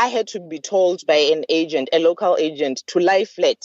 I had to be told by an agent, a local agent, to lie flat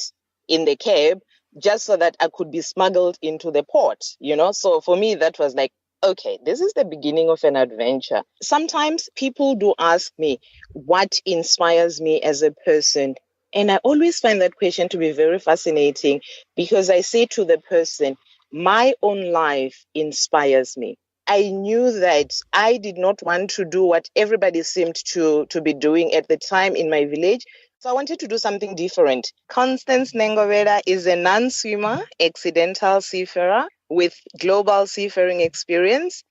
in the cab just so that I could be smuggled into the port, So for me, that was like, okay, this is the beginning of an adventure. Sometimes people do ask me what inspires me as a person. And I always find that question to be very fascinating because I say to the person, my own life inspires me. I knew that I did not want to do what everybody seemed to be doing at the time in my village. So I wanted to do something different. Constance Nengovhela is a non-swimmer, accidental seafarer with global seafaring experience.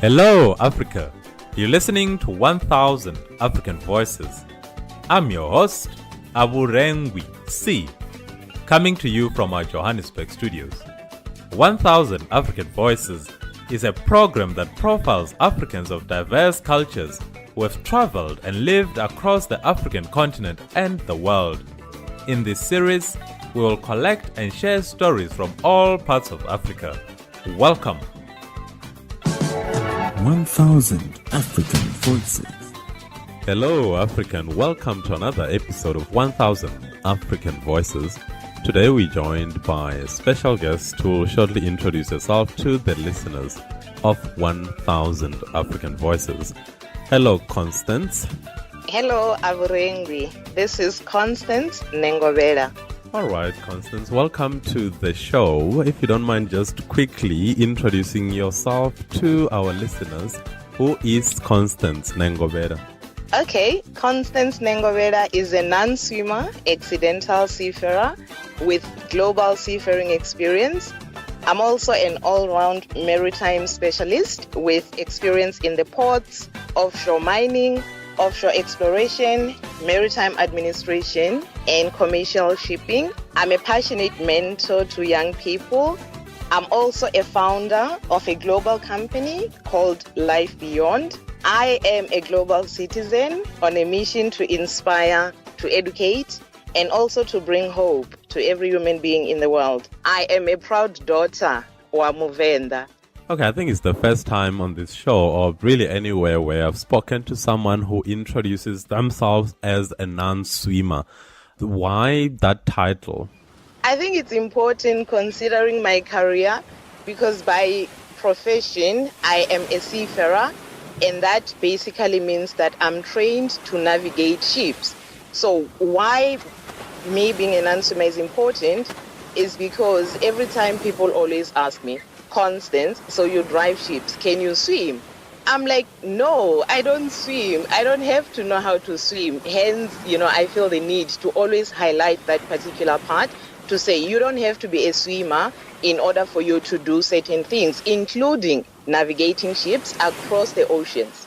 Hello, Africa. You're listening to 1000 African Voices. I'm your host, Aburengwi C, coming to you from our Johannesburg studios. 1000 African Voices is a program that profiles Africans of diverse cultures who have traveled and lived across the African continent and the world. In this series, we will collect and share stories from all parts of Africa. Welcome. 1000 African Voices. Hello, African. Welcome to another episode of 1000 African Voices. Today we're joined by a special guest who will shortly introduce herself to the listeners of 1000 African Voices. Hello, Constance. Hello, Aburengwi. This is Constance Nengovhela. All right, Constance, welcome to the show. If you don't mind just quickly introducing yourself to our listeners, who is Constance Nengovhela? Okay, Constance Nengovhela is a non-swimmer, accidental seafarer with global seafaring experience. I'm also an all-round maritime specialist with experience in the ports, offshore mining, offshore exploration, maritime administration, and commercial shipping. I'm a passionate mentor to young people. I'm also a founder of a global company called Life Beyond. I am a global citizen on a mission to inspire, to educate, and also to bring hope to every human being in the world. I am a proud daughter wa Muvenda. Okay, I think it's the first time on this show, or really anywhere, where I've spoken to someone who introduces themselves as a non-swimmer. Why that title? I think it's important considering my career because by profession, I am a seafarer, and that basically means that I'm trained to navigate ships. So why me being a non-swimmer is important is because every time people always ask me, Constance, so you drive ships, can you swim? I'm like, no, I don't swim. I don't have to know how to swim. Hence, I feel the need to always highlight that particular part to say you don't have to be a swimmer in order for you to do certain things, including navigating ships across the oceans.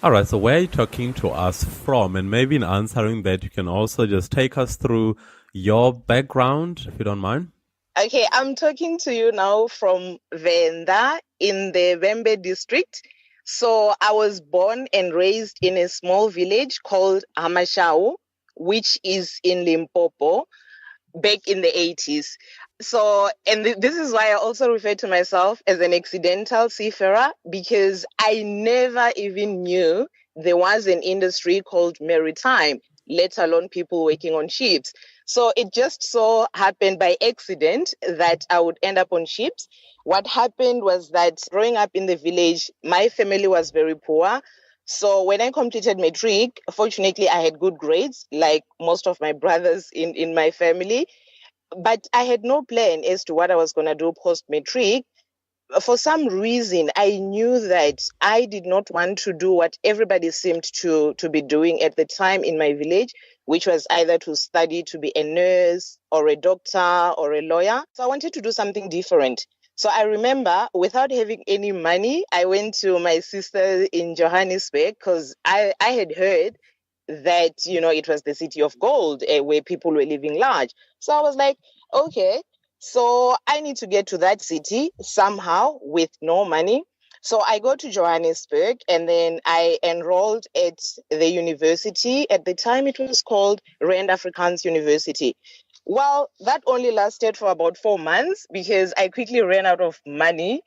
All right, so where are you talking to us from? And maybe in answering that, you can also just take us through your background, if you don't mind. Okay, I'm talking to you now from Venda in the Vembe district. So I was born and raised in a small village called Hamashau, which is in Limpopo back in the 80s. So, and this is why I also refer to myself as an accidental seafarer, because I never even knew there was an industry called maritime, let alone people working on ships. So it just so happened by accident that I would end up on ships. What happened was that growing up in the village, my family was very poor. So when I completed matric, fortunately, I had good grades, like most of my brothers in my family. But I had no plan as to what I was going to do post-matric. For some reason, I knew that I did not want to do what everybody seemed to be doing at the time in my village, which was either to study to be a nurse or a doctor or a lawyer. So I wanted to do something different. So I remember, without having any money, I went to my sister in Johannesburg because I had heard that, it was the city of gold, where people were living large. So I was like, okay, so I need to get to that city somehow with no money. So I go to Johannesburg and then I enrolled at the university. At the time, it was called Rand Afrikaans University. Well, that only lasted for about 4 months because I quickly ran out of money.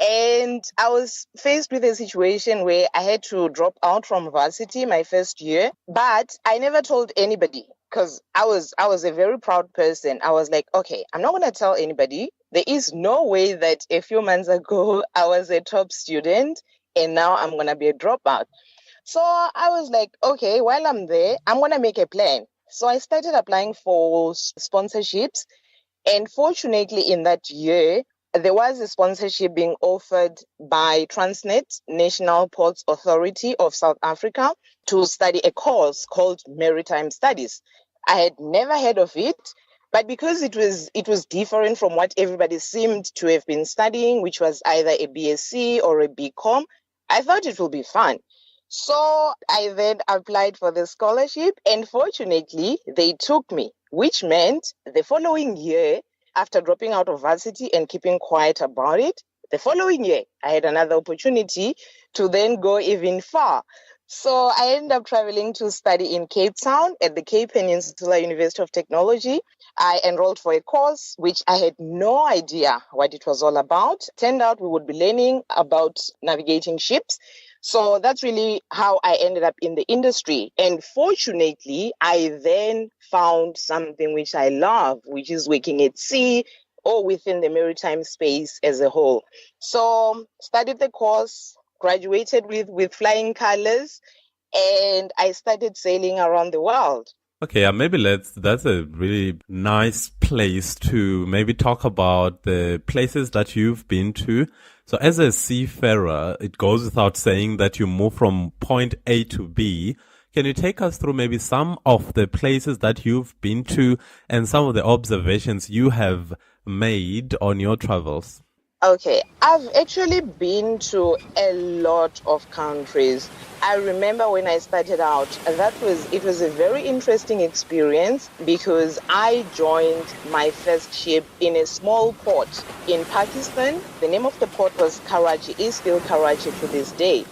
And I was faced with a situation where I had to drop out from varsity my first year, but I never told anybody because I was a very proud person. I was like, okay, I'm not going to tell anybody. There is no way that a few months ago I was a top student and now I'm going to be a dropout. So I was like, okay, while I'm there, I'm going to make a plan. So I started applying for sponsorships. And fortunately, in that year, there was a sponsorship being offered by Transnet, National Ports Authority of South Africa, to study a course called Maritime Studies. I had never heard of it, but because it was different from what everybody seemed to have been studying, which was either a BSc or a BCom, I thought it would be fun. So I then applied for the scholarship, and fortunately, they took me, which meant the following year, after dropping out of varsity and keeping quiet about it, the following year, I had another opportunity to then go even far. So I ended up traveling to study in Cape Town at the Cape Peninsula University of Technology. I enrolled for a course which I had no idea what it was all about. Turned out we would be learning about navigating ships. So that's really how I ended up in the industry. And fortunately, I then found something which I love, which is working at sea or within the maritime space as a whole. So studied the course, graduated with flying colors, and I started sailing around the world. Okay, that's a really nice place to maybe talk about the places that you've been to. So as a seafarer, it goes without saying that you move from point A to B. Can you take us through maybe some of the places that you've been to and some of the observations you have made on your travels? Okay, I've actually been to a lot of countries. I remember when I started out, it was a very interesting experience because I joined my first ship in a small port in Pakistan. The name of the port was Karachi, is still Karachi to this day.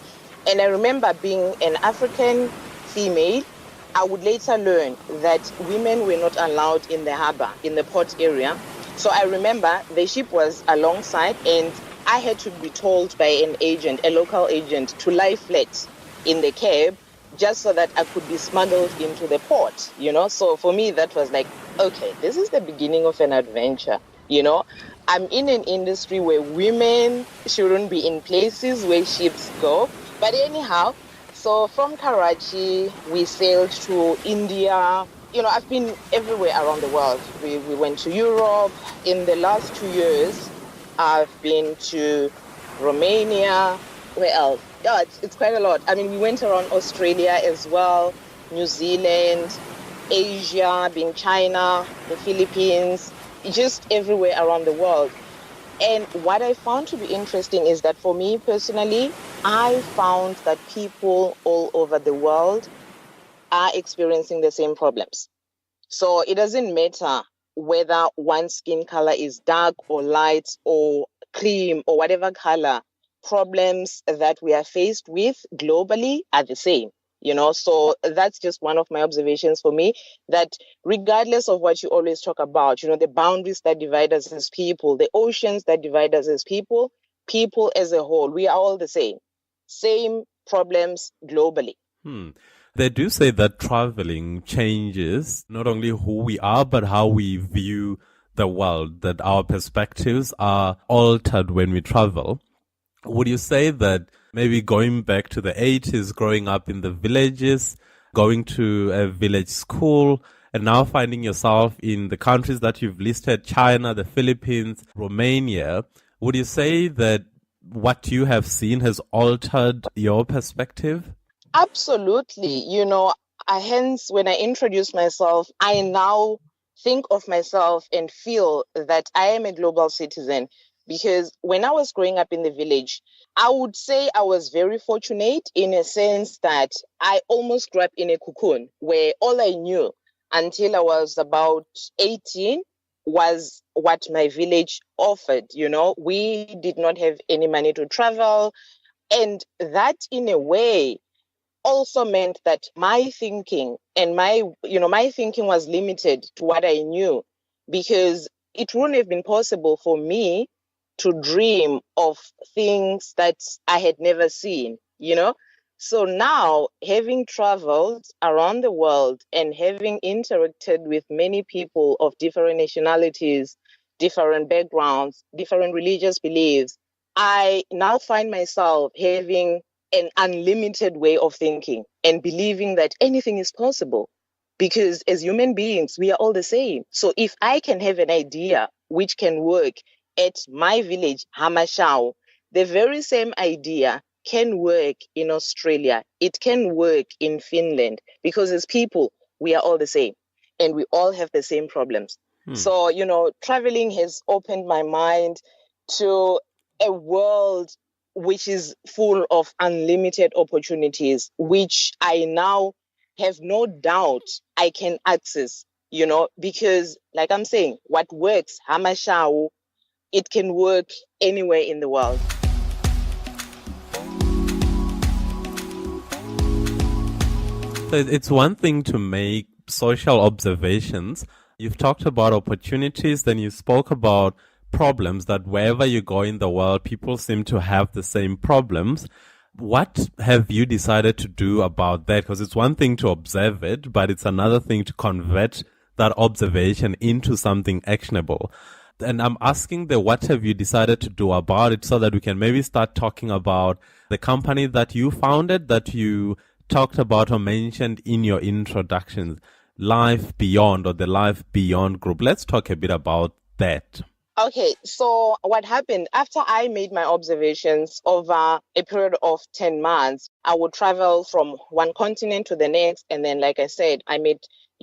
And I remember being an African female, I would later learn that women were not allowed in the harbor, in the port area. So I remember the ship was alongside and I had to be told by an agent, a local agent, to lie flat in the cab just so that I could be smuggled into the port, So for me, that was like, okay, this is the beginning of an adventure, I'm in an industry where women shouldn't be in places where ships go. But anyhow, so from Karachi, we sailed to India. I've been everywhere around the world. We went to Europe. In the last 2 years, I've been to Romania. Where else? Yeah, it's quite a lot. I mean, we went around Australia as well, New Zealand, Asia, being China, the Philippines, just everywhere around the world. And what I found to be interesting is that for me personally, I found that people all over the world are experiencing the same problems. So it doesn't matter whether one's skin color is dark or light or cream or whatever color, problems that we are faced with globally are the same. So that's just one of my observations for me, that regardless of what you always talk about, the boundaries that divide us as people, the oceans that divide us as people as a whole, we are all the same problems globally. They do say that traveling changes not only who we are, but how we view the world, that our perspectives are altered when we travel. Would you say that maybe going back to the 80s, growing up in the villages, going to a village school, and now finding yourself in the countries that you've listed, China, the Philippines, Romania, would you say that what you have seen has altered your perspective? Absolutely. Hence, when I introduce myself, I now think of myself and feel that I am a global citizen. Because when I was growing up in the village, I would say I was very fortunate in a sense that I almost grew up in a cocoon where all I knew until I was about 18 was what my village offered. We did not have any money to travel. And that, in a way, also meant that my thinking and my thinking was limited to what I knew, because it wouldn't have been possible for me to dream of things that I had never seen. So now, having traveled around the world and having interacted with many people of different nationalities, different backgrounds, different religious beliefs, I now find myself having an unlimited way of thinking and believing that anything is possible, because as human beings, we are all the same. So if I can have an idea which can work at my village, Hamashao, the very same idea can work in Australia. It can work in Finland, because as people, we are all the same and we all have the same problems. So, traveling has opened my mind to a world which is full of unlimited opportunities, which I now have no doubt I can access, because like I'm saying, what works, Hamashao, it can work anywhere in the world. So it's one thing to make social observations. You've talked about opportunities, then you spoke about problems, that wherever you go in the world, people seem to have the same problems. What have you decided to do about that? Because it's one thing to observe it, but it's another thing to convert that observation into something actionable. And I'm asking what have you decided to do about it, so that we can maybe start talking about the company that you founded, that you talked about or mentioned in your introductions, Life Beyond, or the Life Beyond Group. Let's talk a bit about that. Okay, so what happened after I made my observations over a period of 10 months, I would travel from one continent to the next. And then, like I said, I made,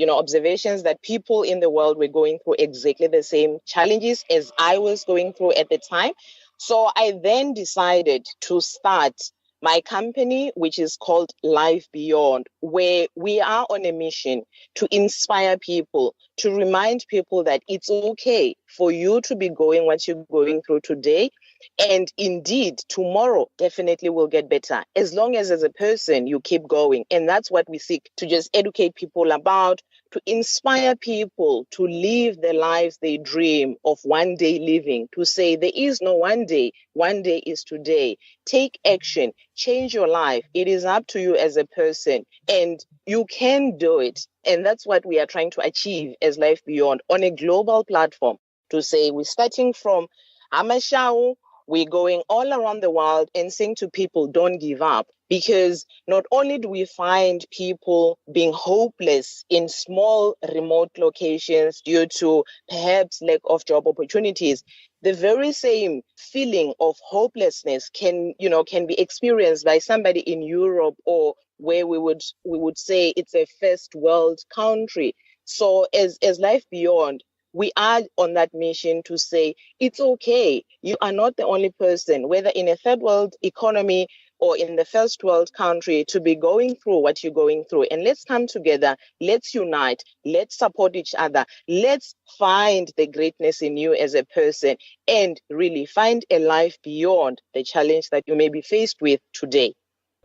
observations that people in the world were going through exactly the same challenges as I was going through at the time. So I then decided to start my company, which is called Life Beyond, where we are on a mission to inspire people, to remind people that it's okay for you to be going what you're going through today. And indeed, tomorrow definitely will get better, as long as a person you keep going. And that's what we seek to just educate people about, to inspire people to live the lives they dream of one day living, to say there is no one day is today. Take action, change your life. It is up to you as a person, and you can do it. And that's what we are trying to achieve as Life Beyond on a global platform, to say we're starting from Amashao, we're going all around the world and saying to people, don't give up. Because not only do we find people being hopeless in small remote locations due to perhaps lack of job opportunities, the very same feeling of hopelessness can be experienced by somebody in Europe, or where we would say it's a first world country. So as Life Beyond, we are on that mission to say it's okay. You are not the only person, whether in a third world economy or in the first world country, to be going through what you're going through. And let's come together. Let's unite. Let's support each other. Let's find the greatness in you as a person, and really find a life beyond the challenge that you may be faced with today.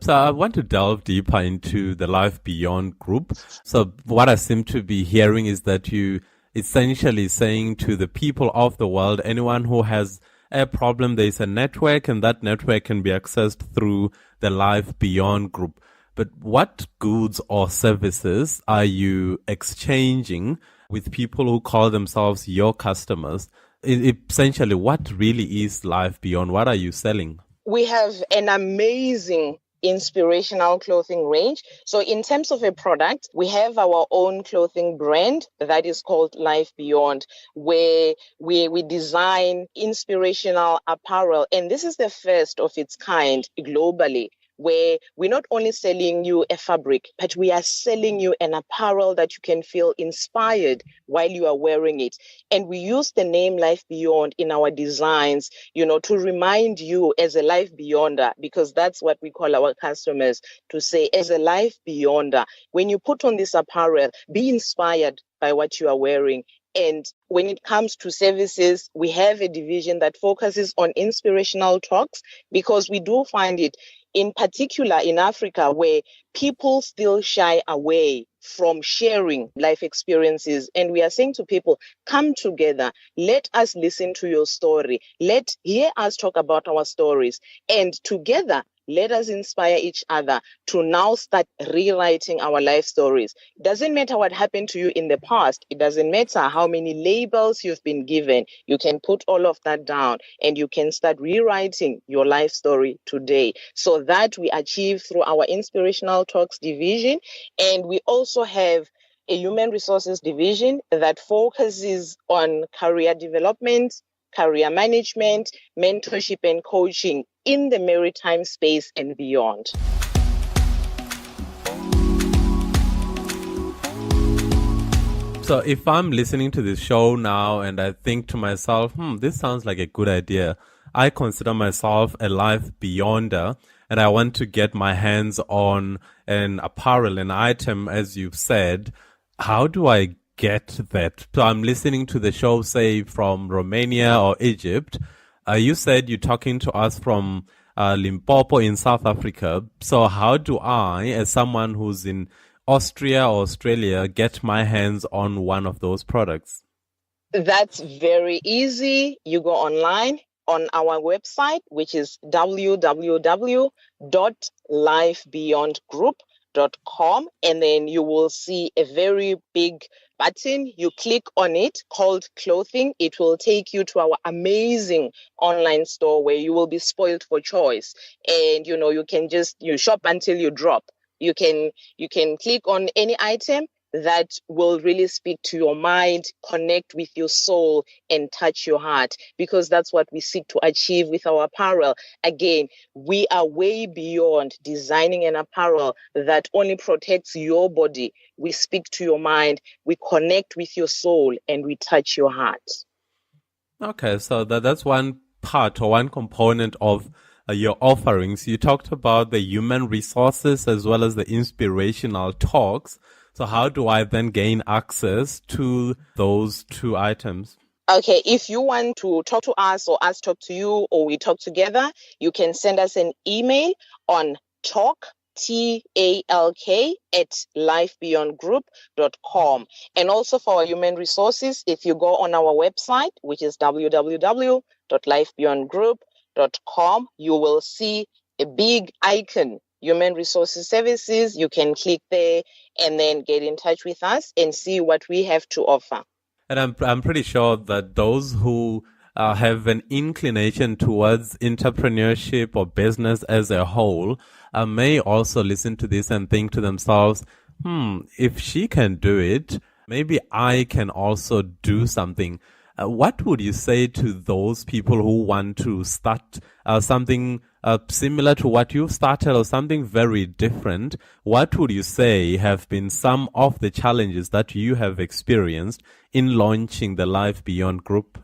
So I want to delve deeper into the Life Beyond Group. So what I seem to be hearing is that you essentially saying to the people of the world, anyone who has a problem, there is a network, and that network can be accessed through the Life Beyond Group. But what goods or services are you exchanging with people who call themselves your customers? Essentially, what really is Life Beyond? What are you selling? We have an amazing inspirational clothing range. So in terms of a product, we have our own clothing brand that is called Life Beyond, where we design inspirational apparel. And this is the first of its kind globally, where we're not only selling you a fabric, but we are selling you an apparel that you can feel inspired while you are wearing it. And we use the name Life Beyond in our designs, to remind you as a life beyonder, because that's what we call our customers, to say, as a life beyonder, when you put on this apparel, be inspired by what you are wearing. And when it comes to services, we have a division that focuses on inspirational talks, because we do find it, in particular in Africa, where people still shy away from sharing life experiences. And we are saying to people, come together, let us listen to your story, hear us talk about our stories, and together, let us inspire each other to now start rewriting our life stories. It doesn't matter what happened to you in the past. It doesn't matter how many labels you've been given. You can put all of that down and you can start rewriting your life story today. So that we achieve through our Inspirational Talks division. And we also have a human resources division that focuses on career development, career management, mentorship, and coaching in the maritime space and beyond. So if I'm listening to this show now and I think to myself, this sounds like a good idea. I consider myself a life beyonder and I want to get my hands on an apparel, an item, as you've said. How do I get that? So I'm listening to the show, say, from Romania or Egypt. You said you're talking to us from Limpopo in South Africa. So how do I, as someone who's in Austria or Australia, get my hands on one of those products? That's very easy. You go online on our website, which is www.lifebeyondgroup.com, and then you will see a very big button. You click on it called clothing. It will take you to our amazing online store where you will be spoiled for choice. And you can just shop until you drop. You can click on any item that will really speak to your mind, connect with your soul, and touch your heart, because that's what we seek to achieve with our apparel. Again, we are way beyond designing an apparel that only protects your body. We speak to your mind, we connect with your soul, and we touch your heart. Okay, so that's one part or one component of your offerings. You talked about the human resources as well as the inspirational talks. So how do I then gain access to those two items? Okay, if you want to talk to us or us talk to you or we talk together, you can send us an email on talk, TALK, at lifebeyondgroup.com. And also for our human resources, if you go on our website, which is www.lifebeyondgroup.com, you will see a big icon, Human Resources Services. You can click there and then get in touch with us and see what we have to offer. And I'm pretty sure that those who have an inclination towards entrepreneurship or business as a whole may also listen to this and think to themselves, if she can do it, maybe I can also do something. What would you say to those people who want to start something similar to what you've started or something very different? What would you say have been some of the challenges that you have experienced in launching the Life Beyond Group?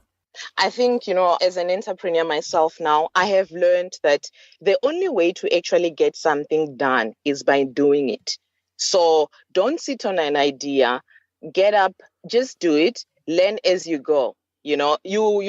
I think, as an entrepreneur myself now, I have learned that the only way to actually get something done is by doing it. So don't sit on an idea, get up, just do it, learn as you go. You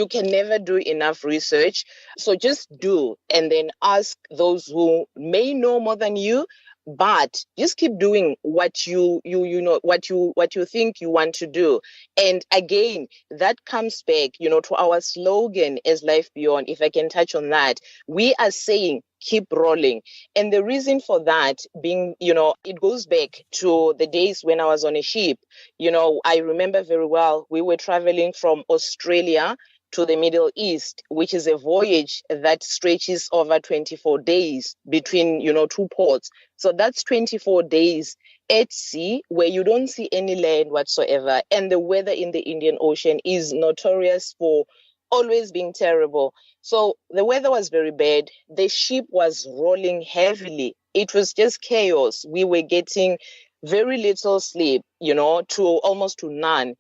can never do enough research. So just do, and then ask those who may know more than you, but just keep doing what you think you want to do. And again, that comes back, to our slogan as Life Beyond. If I can touch on that, we are saying keep rolling. And the reason for that being, it goes back to the days when I was on a ship. I remember very well, we were traveling from Australia to the Middle East, which is a voyage that stretches over 24 days between, two ports. So that's 24 days at sea where you don't see any land whatsoever. And the weather in the Indian Ocean is notorious for always being terrible. So the weather was very bad. The ship was rolling heavily. It was just chaos. We were getting very little sleep, to almost to none.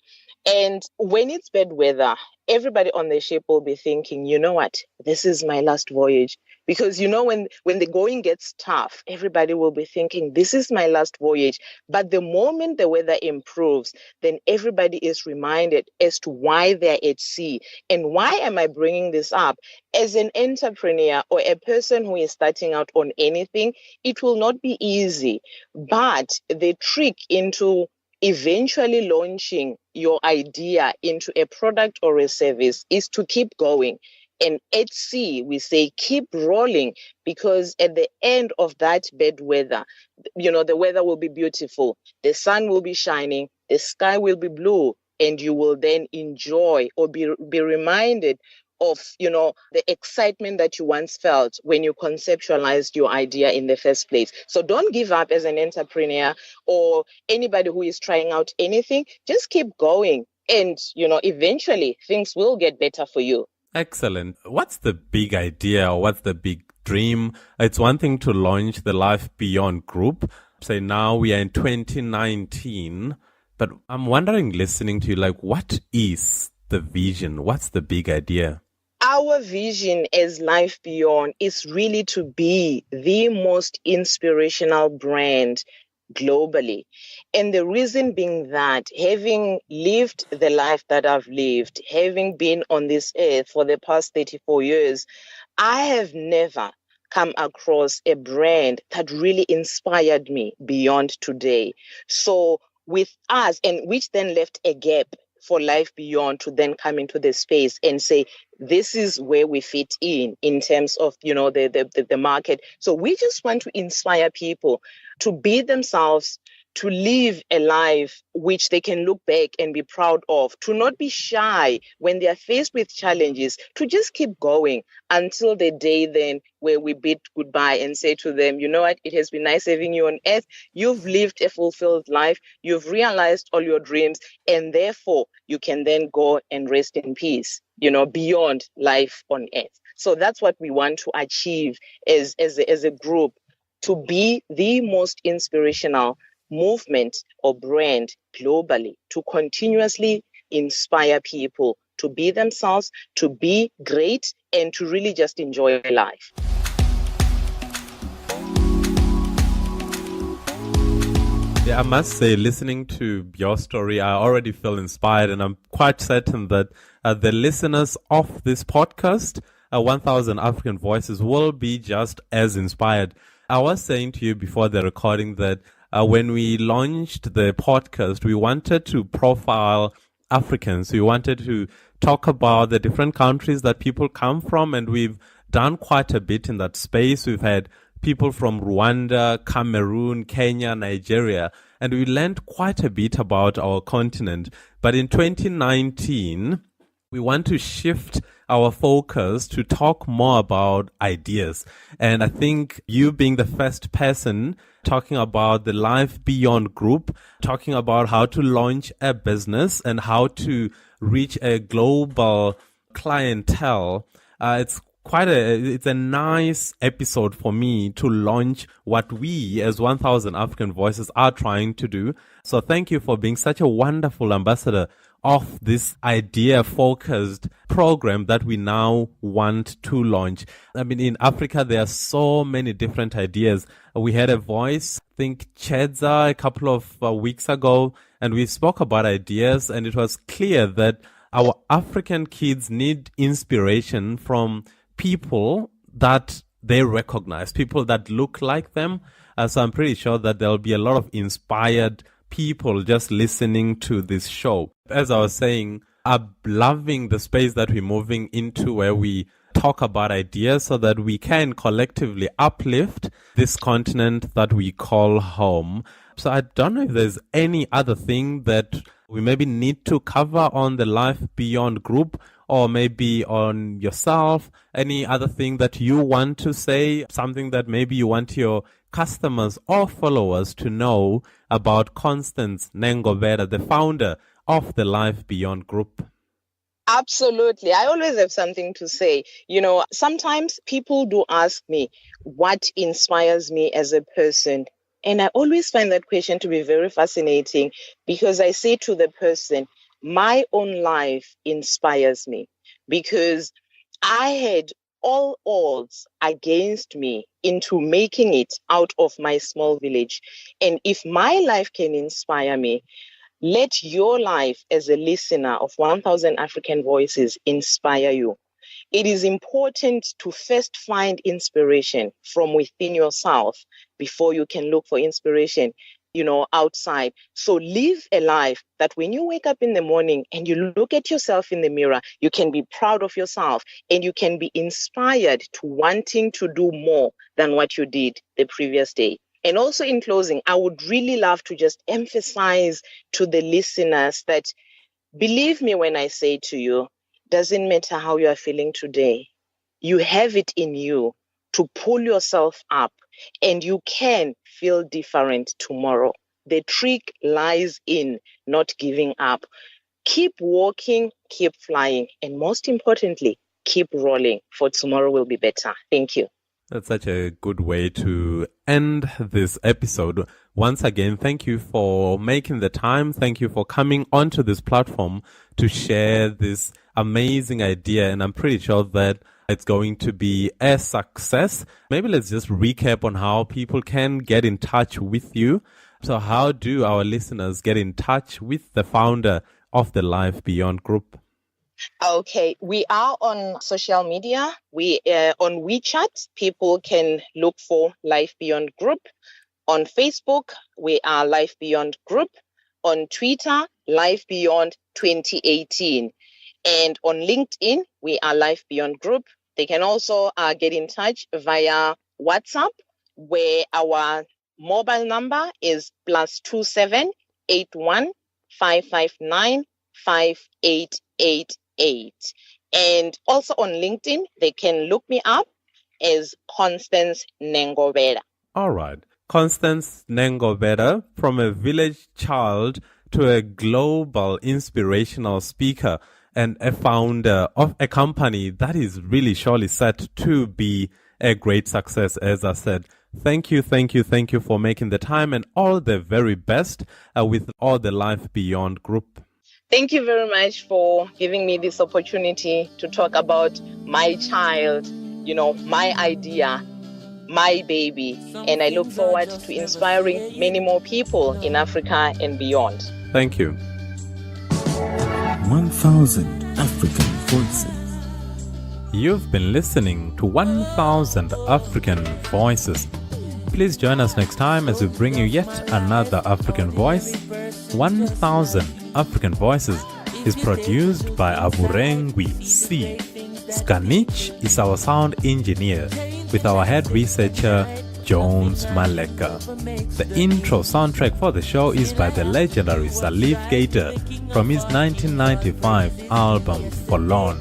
And when it's bad weather, everybody on the ship will be thinking, you know what, this is my last voyage. Because, when the going gets tough, everybody will be thinking, this is my last voyage. But the moment the weather improves, then everybody is reminded as to why they're at sea. And why am I bringing this up? As an entrepreneur or a person who is starting out on anything, it will not be easy. But the trick into eventually launching your idea into a product or a service is to keep going. And at sea, we say keep rolling, because at the end of that bad weather, the weather will be beautiful. The sun will be shining. The sky will be blue. And you will then enjoy or be reminded of, the excitement that you once felt when you conceptualized your idea in the first place. So don't give up as an entrepreneur or anybody who is trying out anything. Just keep going. And, eventually things will get better for you. Excellent. What's the big idea or what's the big dream? It's one thing to launch the Life Beyond group. Say now we are in 2019, but I'm wondering, listening to you, what is the vision? What's the big idea? Our vision as Life Beyond is really to be the most inspirational brand globally. And the reason being that, having lived the life that I've lived, having been on this earth for the past 34 years, I have never come across a brand that really inspired me beyond today. So with us, and which then left a gap for Life Beyond to then come into the space and say, this is where we fit in terms of, the market. So we just want to inspire people to be themselves, to live a life which they can look back and be proud of, to not be shy when they are faced with challenges, to just keep going until the day then where we bid goodbye and say to them, you know what, it has been nice having you on earth. You've lived a fulfilled life. You've realized all your dreams, and therefore you can then go and rest in peace, beyond life on earth. So that's what we want to achieve as a group, to be the most inspirational movement or brand globally, to continuously inspire people to be themselves, to be great, and to really just enjoy life. Yeah, I must say, listening to your story, I already feel inspired, and I'm quite certain that the listeners of this podcast, 1000 African Voices, will be just as inspired. I was saying to you before the recording that when we launched the podcast, we wanted to profile Africans. We wanted to talk about the different countries that people come from, and we've done quite a bit in that space. We've had people from Rwanda, Cameroon, Kenya, Nigeria, and we learned quite a bit about our continent. But in 2019, we want to shift our focus to talk more about ideas. And I think you being the first person talking about the Life Beyond group, talking about how to launch a business and how to reach a global clientele, it's a nice episode for me to launch what we as 1000 African Voices are trying to do. So thank you for being such a wonderful ambassador of this idea-focused program that we now want to launch. I mean, in Africa, there are so many different ideas. We had a voice, I think Chedza, a couple of weeks ago, and we spoke about ideas, and it was clear that our African kids need inspiration from people that they recognize, people that look like them. So I'm pretty sure that there'll be a lot of inspired people just listening to this show. As I was saying, I'm loving the space that we're moving into, where we talk about ideas so that we can collectively uplift this continent that we call home. So I don't know if there's any other thing that we maybe need to cover on the Life Beyond group, or maybe on yourself, any other thing that you want to say, something that maybe you want your customers or followers to know about Constance Nengovhela, the founder of the Life Beyond Group? Absolutely. I always have something to say. Sometimes people do ask me what inspires me as a person. And I always find that question to be very fascinating, because I say to the person, my own life inspires me, because I had all odds against me into making it out of my small village. And if my life can inspire me, let your life as a listener of 1000 African Voices inspire you. It is important to first find inspiration from within yourself before you can look for inspiration, outside. So live a life that when you wake up in the morning and you look at yourself in the mirror, you can be proud of yourself and you can be inspired to wanting to do more than what you did the previous day. And also in closing, I would really love to just emphasize to the listeners that, believe me when I say to you, doesn't matter how you are feeling today, you have it in you to pull yourself up and you can feel different tomorrow. The trick lies in not giving up. Keep walking, keep flying, and most importantly, keep rolling, for tomorrow will be better. Thank you. That's such a good way to end this episode. Once again, thank you for making the time. Thank you for coming onto this platform to share this amazing idea. And I'm pretty sure that it's going to be a success. Maybe let's just recap on how people can get in touch with you. So how do our listeners get in touch with the founder of the Life Beyond Group? Okay, we are on social media. We on WeChat, people can look for Life Beyond Group. On Facebook, we are Life Beyond Group. On Twitter, Life Beyond 2018. And on LinkedIn, we are Life Beyond Group. They can also get in touch via WhatsApp, where our mobile number is +27 81 559 5888. And also on LinkedIn, they can look me up as Constance Nengovhela. All right. Constance Nengovhela, from a village child to a global inspirational speaker and a founder of a company that is really surely set to be a great success, as I said. Thank you for making the time, and all the very best with all the Life Beyond Group. Thank you very much for giving me this opportunity to talk about my child, my idea, my baby. And I look forward to inspiring many more people in Africa and beyond. Thank you. 1000 African Voices. You've been listening to 1000 African Voices. Please join us next time as we bring you yet another African voice. 1000 African Voices is produced by Aburengwi C. Skanich is our sound engineer, with our head researcher Jones Maleka. The intro soundtrack for the show is by the legendary Salif Gator from his 1995 album Forlorn.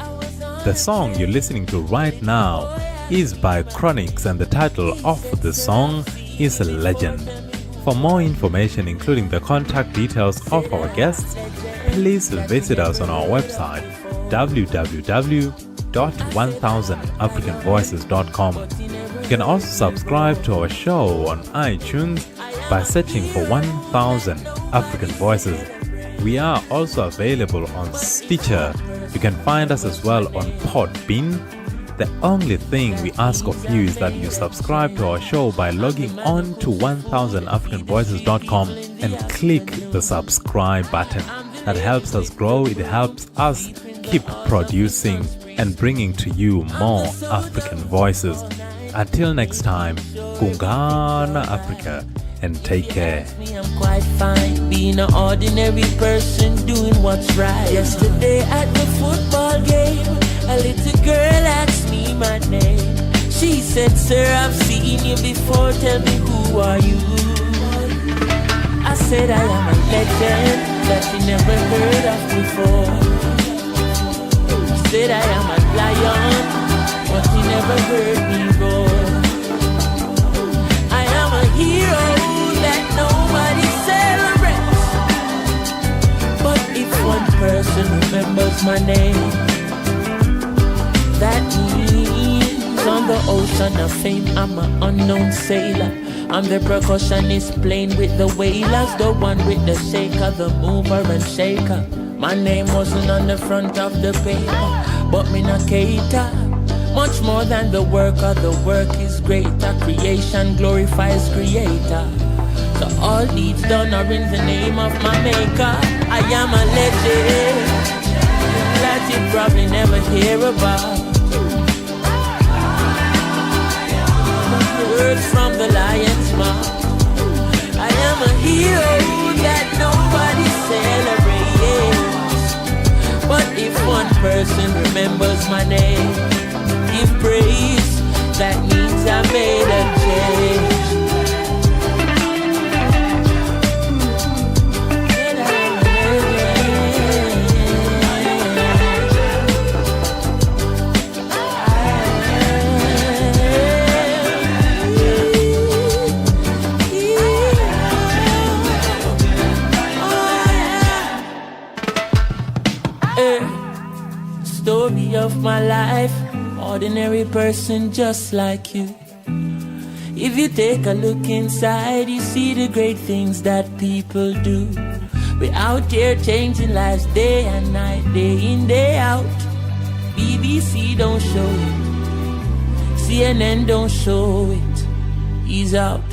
The song you're listening to right now is by Chronix, and the title of the song is Legend. For more information, including the contact details of our guests, please visit us on our website www.1000africanvoices.com. You can also subscribe to our show on iTunes by searching for 1000 African Voices. We are also available on Stitcher. You can find us as well on Podbean. The only thing we ask of you is that you subscribe to our show by logging on to 1000africanvoices.com and click the subscribe button. That helps us grow. It helps us keep producing and bringing to you more African voices. Until next time, Kungana Africa, and take care. I'm quite fine being an ordinary person doing what's right. Yesterday at the football game, a little girl asked me my name. She said, "Sir, I've seen you before, tell me who are you?" I said, "I am a legend that you never heard of before." said I am a lion, but he never heard me roar. I am a hero that nobody celebrates, but if one person remembers my name, that means on the ocean of fame I'm an unknown sailor. I'm the percussionist playing with the whalers, the one with the shaker, the mover and shaker. My name wasn't on the front of the paper, but me not cater. Much more than the worker, the work is greater. Creation glorifies creator. So all deeds done are in the name of my maker. I am a legend that you probably never hear about. Words from the lion's mouth. I am a hero that nobody celebrates, but if one person remembers my name, give praise, that means I made a change. Story of my life, ordinary person just like you. If you take a look inside, you see the great things that people do. We're out here changing lives day and night, day in, day out. BBC don't show it, CNN don't show it. He's out.